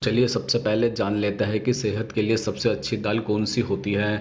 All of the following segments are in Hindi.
चलिए सबसे पहले जान लेते हैं कि सेहत के लिए सबसे अच्छी दाल कौन सी होती है।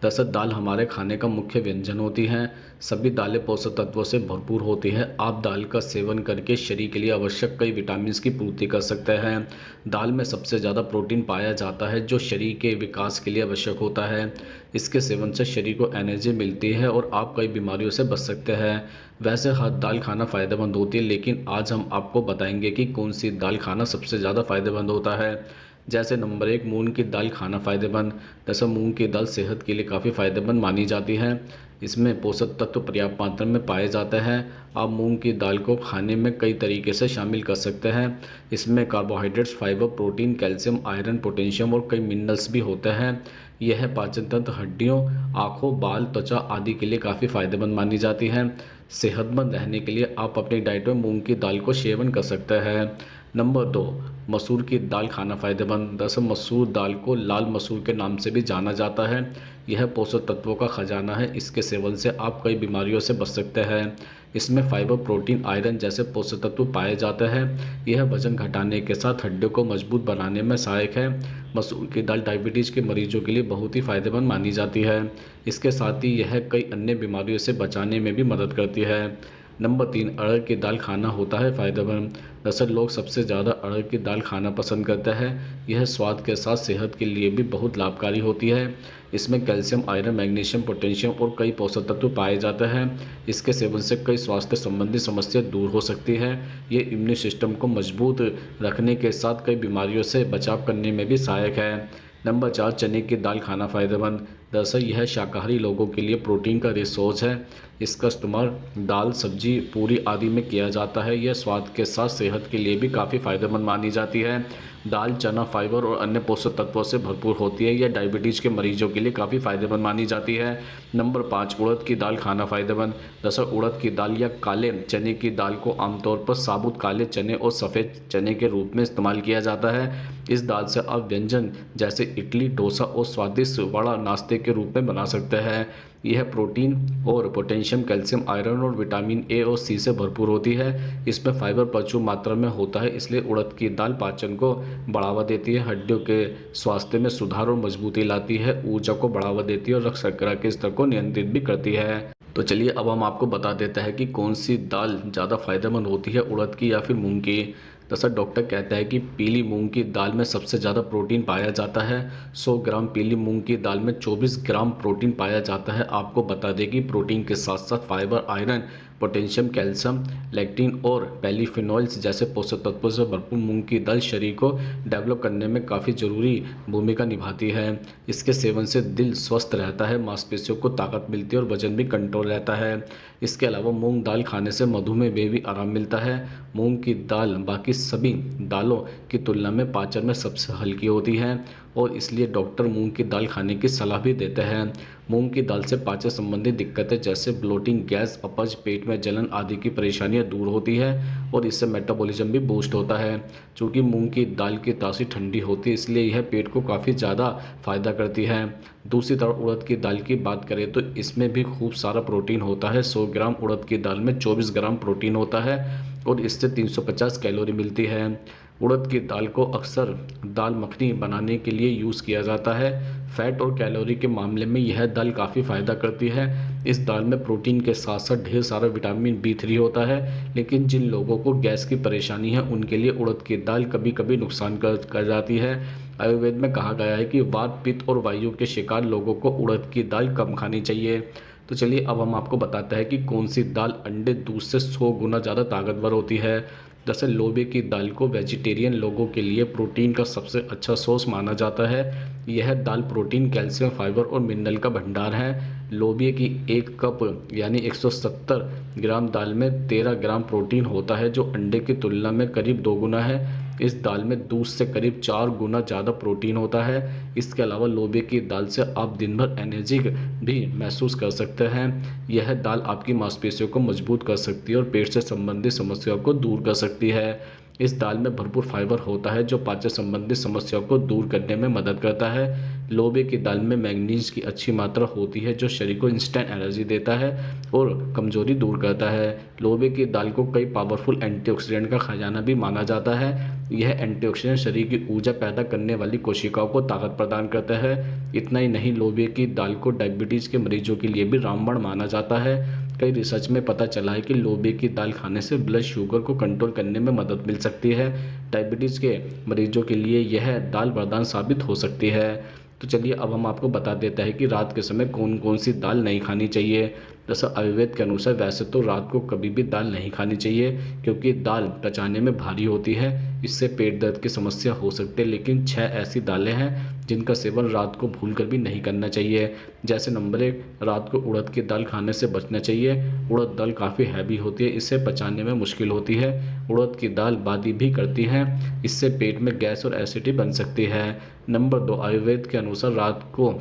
दरअसल दाल हमारे खाने का मुख्य व्यंजन होती हैं। सभी दालें पोषक तत्वों से भरपूर होती हैं। आप दाल का सेवन करके शरीर के लिए आवश्यक कई विटामिन की पूर्ति कर सकते हैं। दाल में सबसे ज़्यादा प्रोटीन पाया जाता है जो शरीर के विकास के लिए आवश्यक होता है। इसके सेवन से शरीर को एनर्जी मिलती है और आप कई बीमारियों से बच सकते हैं। वैसे हर दाल खाना फ़ायदेमंद होती है, लेकिन आज हम आपको बताएंगे कि कौन सी दाल खाना सबसे ज़्यादा फ़ायदेमंद होता है। जैसे नंबर एक, मूंग की दाल खाना फ़ायदेमंद। जैसे मूंग की दाल सेहत के लिए काफ़ी फ़ायदेमंद मानी जाती है। इसमें पोषक तत्व पर्याप्त मात्रा में पाए जाते हैं। आप मूंग की दाल को खाने में कई तरीके से शामिल कर सकते हैं। इसमें carbohydrates, fibre, protein, calcium, iron, potassium और कई मिनरल्स भी होते हैं। यह पाचन तंत्र, हड्डियों, आँखों, बाल, त्वचा आदि के लिए काफ़ी फ़ायदेमंद मानी जाती है। सेहतमंद रहने के लिए आप अपनी डाइट में मूंग की दाल को सेवन कर सकते हैं। नंबर दो, मसूर की दाल खाना फ़ायदेमंद। दरअसल मसूर दाल को लाल मसूर के नाम से भी जाना जाता है। यह पोषक तत्वों का खजाना है। इसके सेवन से आप कई बीमारियों से बच सकते हैं। इसमें फाइबर, प्रोटीन, आयरन जैसे पोषक तत्व पाए जाते हैं। यह वजन घटाने के साथ हड्डियों को मजबूत बनाने में सहायक है। मसूर की दाल डायबिटीज़ के मरीजों के लिए बहुत ही फ़ायदेमंद मानी जाती है। इसके साथ ही यह कई अन्य बीमारियों से बचाने में भी मदद करती है। नंबर तीन, अरहर की दाल खाना होता है फ़ायदेमंद। दरअसल लोग सबसे ज़्यादा अरहर की दाल खाना पसंद करते हैं। यह स्वाद के साथ सेहत के लिए भी बहुत लाभकारी होती है। इसमें कैल्शियम, आयरन, मैग्नीशियम, पोटेशियम और कई पोषक तत्व पाए जाते हैं। इसके सेवन से कई स्वास्थ्य संबंधी समस्या दूर हो सकती है। ये इम्यून सिस्टम को मजबूत रखने के साथ कई बीमारियों से बचाव करने में भी सहायक है। नंबर चार, चने की दाल खाना फ़ायदेमंद। दरअसल यह शाकाहारी लोगों के लिए प्रोटीन का रिसोर्स है। इसका इस्तेमाल दाल, सब्जी, पूरी आदि में किया जाता है। यह स्वाद के साथ सेहत के लिए भी काफ़ी फ़ायदेमंद मानी जाती है। दाल, चना फाइबर और अन्य पोषक तत्वों से भरपूर होती है। यह डायबिटीज़ के मरीजों के लिए काफ़ी फ़ायदेमंद मानी जाती है। नंबर पाँच, उड़द की दाल खाना फ़ायदेमंद। दरअसल उड़द की दाल या काले चने की दाल को आमतौर पर साबुत काले चने और सफ़ेद चने के रूप में इस्तेमाल किया जाता है। इस दाल से आप व्यंजन जैसे इडली, डोसा और स्वादिष्ट वड़ा नाश्ते के रूप में बना सकते हैं। यह प्रोटीन और पोटेशियम, कैल्शियम, आयरन और विटामिन ए और सी से भरपूर होती है। इसमें फाइबर प्रचुर मात्रा में होता है, इसलिए उड़द की दाल पाचन को बढ़ावा देती है, हड्डियों के स्वास्थ्य में सुधार और मजबूती लाती है, ऊर्जा को बढ़ावा देती है और रक्त शर्करा के स्तर को नियंत्रित भी करती है। तो चलिए अब हम आपको बता देते हैं कि कौन सी दाल ज़्यादा फायदेमंद होती है, उड़द की या फिर मूंग की। दरअसल डॉक्टर कहता है कि पीली मूंग की दाल में सबसे ज़्यादा प्रोटीन पाया जाता है। 100 ग्राम पीली मूंग की दाल में 24 ग्राम प्रोटीन पाया जाता है। आपको बता दें कि प्रोटीन के साथ साथ fibre, iron, potassium, calcium, lectin और पॉलीफिनॉल्स जैसे पोषक तत्वों से भरपूर मूंग की दाल शरीर को डेवलप करने में काफ़ी ज़रूरी भूमिका निभाती है। इसके सेवन से दिल स्वस्थ रहता है, मांसपेशियों को ताकत मिलती है और वजन भी कंट्रोल रहता है। इसके अलावा मूंग दाल खाने से मधुमेह में भी आराम मिलता है। मूंग की दाल बाकी सभी दालों की तुलना में पाचन में सबसे हल्की होती है और इसलिए डॉक्टर मूंग की दाल खाने की सलाह भी देते हैं। मूंग की दाल से पाचन संबंधी दिक्कतें जैसे ब्लोटिंग, गैस, अपच, पेट में जलन आदि की परेशानियां दूर होती है और इससे मेटाबॉलिज्म भी बूस्ट होता है। चूँकि मूंग की दाल की तासीर ठंडी होती है, इसलिए यह पेट को काफ़ी ज़्यादा फायदा करती है। दूसरी तरफ उड़द की दाल की बात करें तो इसमें भी खूब सारा प्रोटीन होता है। 100 ग्राम उड़द की दाल में 24 ग्राम प्रोटीन होता है और इससे 350 कैलोरी मिलती है। उड़द की दाल को अक्सर दाल मखनी बनाने के लिए यूज़ किया जाता है। फैट और कैलोरी के मामले में यह दाल काफ़ी फ़ायदा करती है। इस दाल में प्रोटीन के साथ साथ ढेर सारा विटामिन B3 होता है, लेकिन जिन लोगों को गैस की परेशानी है उनके लिए उड़द की दाल कभी कभी नुकसान कर जाती है। आयुर्वेद में कहा गया है कि वात, पित्त और वायु के शिकार लोगों को उड़द की दाल कम खानी चाहिए। तो चलिए अब हम आपको बताते हैं कि कौन सी दाल अंडे, दूध से 100 गुना ज़्यादा ताकतवर होती है। जैसे लोबे की दाल को वेजिटेरियन लोगों के लिए प्रोटीन का सबसे अच्छा सोर्स माना जाता है। यह दाल प्रोटीन, कैल्शियम, फाइबर और मिनरल का भंडार है। लोबिया की एक कप यानी 170 ग्राम दाल में 13 ग्राम प्रोटीन होता है, जो अंडे की तुलना में करीब 2 गुना है। इस दाल में दूध से करीब 4 गुना ज़्यादा प्रोटीन होता है। इसके अलावा लोबिया की दाल से आप दिन भर एनर्जी भी महसूस कर सकते हैं। यह दाल आपकी मांसपेशियों को मजबूत कर सकती है और पेट से संबंधित समस्याओं को दूर कर सकती है। इस दाल में भरपूर फाइबर होता है जो पाचन संबंधी समस्याओं को दूर करने में मदद करता है। लोबे की दाल में मैग्नीज की अच्छी मात्रा होती है जो शरीर को इंस्टेंट एनर्जी देता है और कमजोरी दूर करता है। लोबे की दाल को कई पावरफुल एंटीऑक्सीडेंट का खजाना भी माना जाता है। यह एंटीऑक्सीडेंट शरीर की ऊर्जा पैदा करने वाली कोशिकाओं को ताकत प्रदान करता है। इतना ही नहीं, लोबे की दाल को डायबिटीज़ के मरीजों के लिए भी रामबाण माना जाता है। कई रिसर्च में पता चला है कि लोबे की दाल खाने से ब्लड शुगर को कंट्रोल करने में मदद मिल सकती है। डायबिटीज़ के मरीजों के लिए यह दाल वरदान साबित हो सकती है। तो चलिए अब हम आपको बता देते हैं कि रात के समय कौन कौन सी दाल नहीं खानी चाहिए। जैसा आयुर्वेद के अनुसार वैसे तो रात को कभी भी दाल नहीं खानी चाहिए, क्योंकि दाल पचाने में भारी होती है, इससे पेट दर्द की समस्या हो सकती है। लेकिन 6 ऐसी दालें हैं जिनका सेवन रात को भूलकर भी नहीं करना चाहिए। जैसे नंबर 1, रात को उड़द की दाल खाने से बचना चाहिए। उड़द दाल काफ़ी हैवी होती है, इसे पचाने में मुश्किल होती है। उड़द की दाल बादी भी करती है, इससे पेट में गैस और एसिडिटी बन सकती है। नंबर 2, आयुर्वेद के अनुसार रात को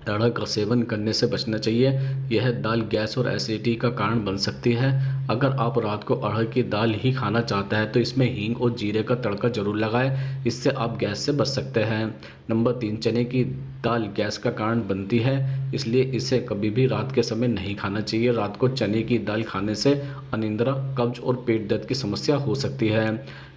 अरहर का सेवन करने से बचना चाहिए। यह दाल गैस और एसिडिटी का कारण बन सकती है। अगर आप रात को अरहर की दाल ही खाना चाहते हैं तो इसमें हींग और जीरे का तड़का जरूर लगाएं, इससे आप गैस से बच सकते हैं। नंबर 3, चने की दाल गैस का कारण बनती है, इसलिए इसे कभी भी रात के समय नहीं खाना चाहिए। रात को चने की दाल खाने से अनिद्रा, कब्ज और पेट दर्द की समस्या हो सकती है।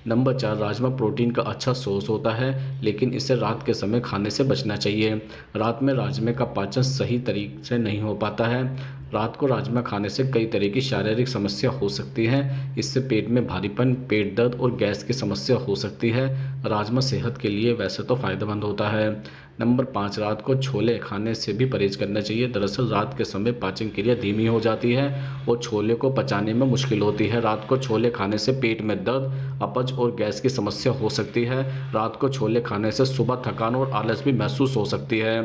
नंबर 4, राजमा प्रोटीन का अच्छा सोर्स होता है, लेकिन इसे रात के समय खाने से बचना चाहिए। रात में राजमे का पाचन सही तरीके से नहीं हो पाता है। रात को राजमा खाने से कई तरह की शारीरिक समस्या हो सकती है, इससे पेट में भारीपन, पेट दर्द और गैस की समस्या हो सकती है। राजमा सेहत के लिए वैसे तो फायदेमंद होता है। नंबर 5, रात को छोले खाने से भी परहेज करना चाहिए। दरअसल रात के समय पाचन क्रिया धीमी हो जाती है और छोले को पचाने में मुश्किल होती है। रात को छोले खाने से पेट में दर्द, अपच और गैस की समस्या हो सकती है। रात को छोले खाने से सुबह थकान और आलस भी महसूस हो सकती है।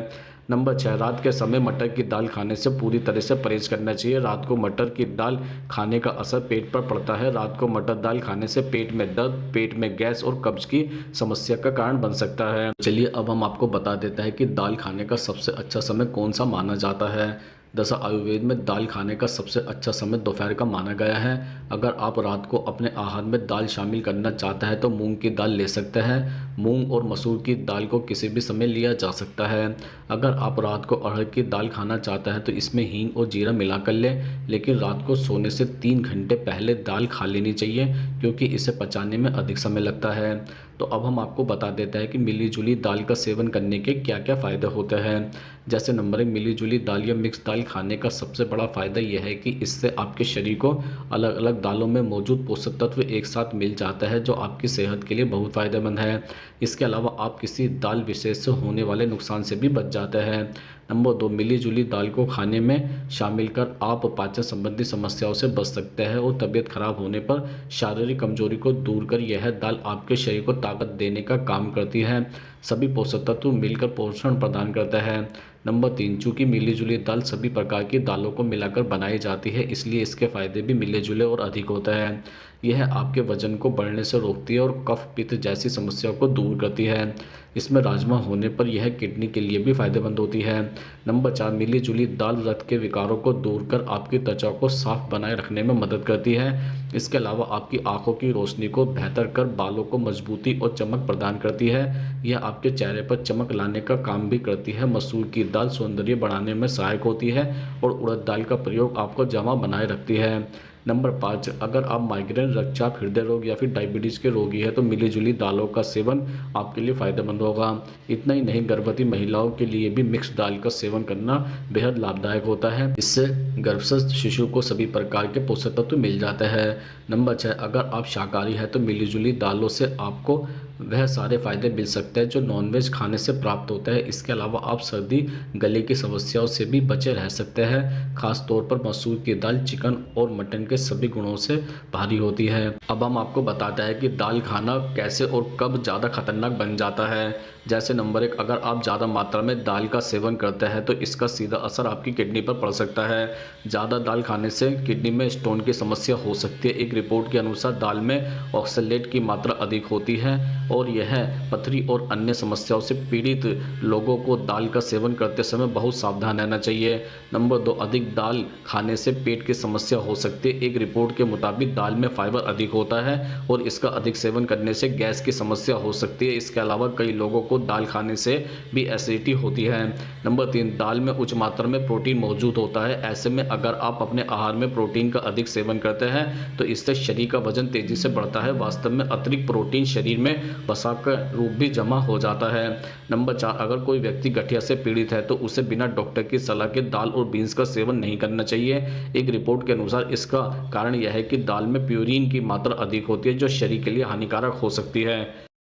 नंबर 6, रात के समय मटर की दाल खाने से पूरी तरह से परहेज करना चाहिए। रात को मटर की दाल खाने का असर पेट पर पड़ता है। रात को मटर दाल खाने से पेट में दर्द, पेट में गैस और कब्ज की समस्या का कारण बन सकता है। चलिए अब हम आपको बता देते हैं कि दाल खाने का सबसे अच्छा समय कौन सा माना जाता है। दरअसल आयुर्वेद में दाल खाने का सबसे अच्छा समय दोपहर का माना गया है। अगर आप रात को अपने आहार में दाल शामिल करना चाहते हैं तो मूंग की दाल ले सकते हैं। मूंग और मसूर की दाल को किसी भी समय लिया जा सकता है। अगर आप रात को अरहर की दाल खाना चाहते हैं तो इसमें हींग और जीरा मिलाकर लें, लेकिन रात को सोने से 3 घंटे पहले दाल खा लेनी चाहिए, क्योंकि इसे पचाने में अधिक समय लगता है। तो अब हम आपको बता देते हैं कि मिली जुली दाल का सेवन करने के क्या क्या फ़ायदे होते हैं। जैसे नंबर 1, मिली जुली दाल या मिक्स दाल खाने का सबसे बड़ा फ़ायदा यह है कि इससे आपके शरीर को अलग अलग दालों में मौजूद पोषक तत्व एक साथ मिल जाता है, जो आपकी सेहत के लिए बहुत फ़ायदेमंद है। इसके अलावा आप किसी दाल विशेष से होने वाले नुकसान से भी बच जाते हैं। नंबर 2, मिली जुली दाल को खाने में शामिल कर आप पाचन संबंधी समस्याओं से बच सकते हैं और तबीयत खराब होने पर शारीरिक कमजोरी को दूर कर यह दाल आपके शरीर को ताकत देने का काम करती है। सभी पोषक तत्व मिलकर पोषण प्रदान करते हैं। नंबर 3, चूँकि मिली जुली दाल सभी प्रकार की दालों को मिलाकर बनाई जाती है, इसलिए इसके फायदे भी मिले जुले और अधिक होते हैं। यह आपके वजन को बढ़ने से रोकती है और कफ पित्त जैसी समस्याओं को दूर करती है। इसमें राजमा होने पर यह किडनी के लिए भी फायदेमंद होती है। नंबर 4, मिली जुली दाल रक्त के विकारों को दूर कर आपकी त्वचा को साफ बनाए रखने में मदद करती है। इसके अलावा आपकी आंखों की रोशनी को बेहतर कर बालों को मजबूती और चमक प्रदान करती है। यह आपके चेहरे पर चमक लाने का काम भी करती है। मसूर की दाल सौंदर्य बढ़ाने में सहायक होती है और उड़द दाल का प्रयोग आपको जमा बनाए रखती है। नंबर 5, अगर आप माइग्रेन, रक्तचाप, हृदय रोग या फिर डायबिटीज़ के रोगी हैं तो मिली जुली दालों का सेवन आपके लिए फ़ायदेमंद होगा। इतना ही नहीं, गर्भवती महिलाओं के लिए भी मिक्स दाल का सेवन करना बेहद लाभदायक होता है। इससे गर्भस्थ शिशु को सभी प्रकार के पोषक तत्व मिल जाते हैं। नंबर 6, अगर आप शाकाहारी हैं तो मिली जुली दालों से आपको वह सारे फायदे मिल सकते हैं जो नॉनवेज खाने से प्राप्त होते हैं। इसके अलावा आप सर्दी, गले की समस्याओं से भी बचे रह सकते हैं। खास तौर पर मसूर की दाल चिकन और मटन के सभी गुणों से भारी होती है। अब हम आपको बताते हैं कि दाल खाना कैसे और कब ज़्यादा खतरनाक बन जाता है। जैसे नंबर 1, अगर आप ज़्यादा मात्रा में दाल का सेवन करते हैं तो इसका सीधा असर आपकी किडनी पर पड़ सकता है। ज़्यादा दाल खाने से किडनी में स्टोन की समस्या हो सकती है। एक रिपोर्ट के अनुसार दाल में ऑक्सलेट की मात्रा अधिक होती है और यह पथरी और अन्य समस्याओं से पीड़ित लोगों को दाल का सेवन करते समय बहुत सावधान रहना चाहिए। नंबर 2, अधिक दाल खाने से पेट की समस्या हो सकती है। एक रिपोर्ट के मुताबिक दाल में फाइबर अधिक होता है और इसका अधिक सेवन करने से गैस की समस्या हो सकती है। इसके अलावा कई लोगों को दाल खाने से भी एसिडिटी होती है। नंबर 3, दाल में उच्च मात्रा में प्रोटीन मौजूद होता है। ऐसे में अगर आप अपने आहार में प्रोटीन का अधिक सेवन करते हैं तो इससे शरीर का वजन तेजी से बढ़ता है। वास्तव में अतिरिक्त प्रोटीन शरीर में वसा का रूप भी जमा हो जाता है। नंबर 4, अगर कोई व्यक्ति गठिया से पीड़ित है तो उसे बिना डॉक्टर की सलाह के दाल और बीन्स का सेवन नहीं करना चाहिए। एक रिपोर्ट के अनुसार इसका कारण यह है कि दाल में प्यूरिन की मात्रा अधिक होती है जो शरीर के लिए हानिकारक हो सकती है।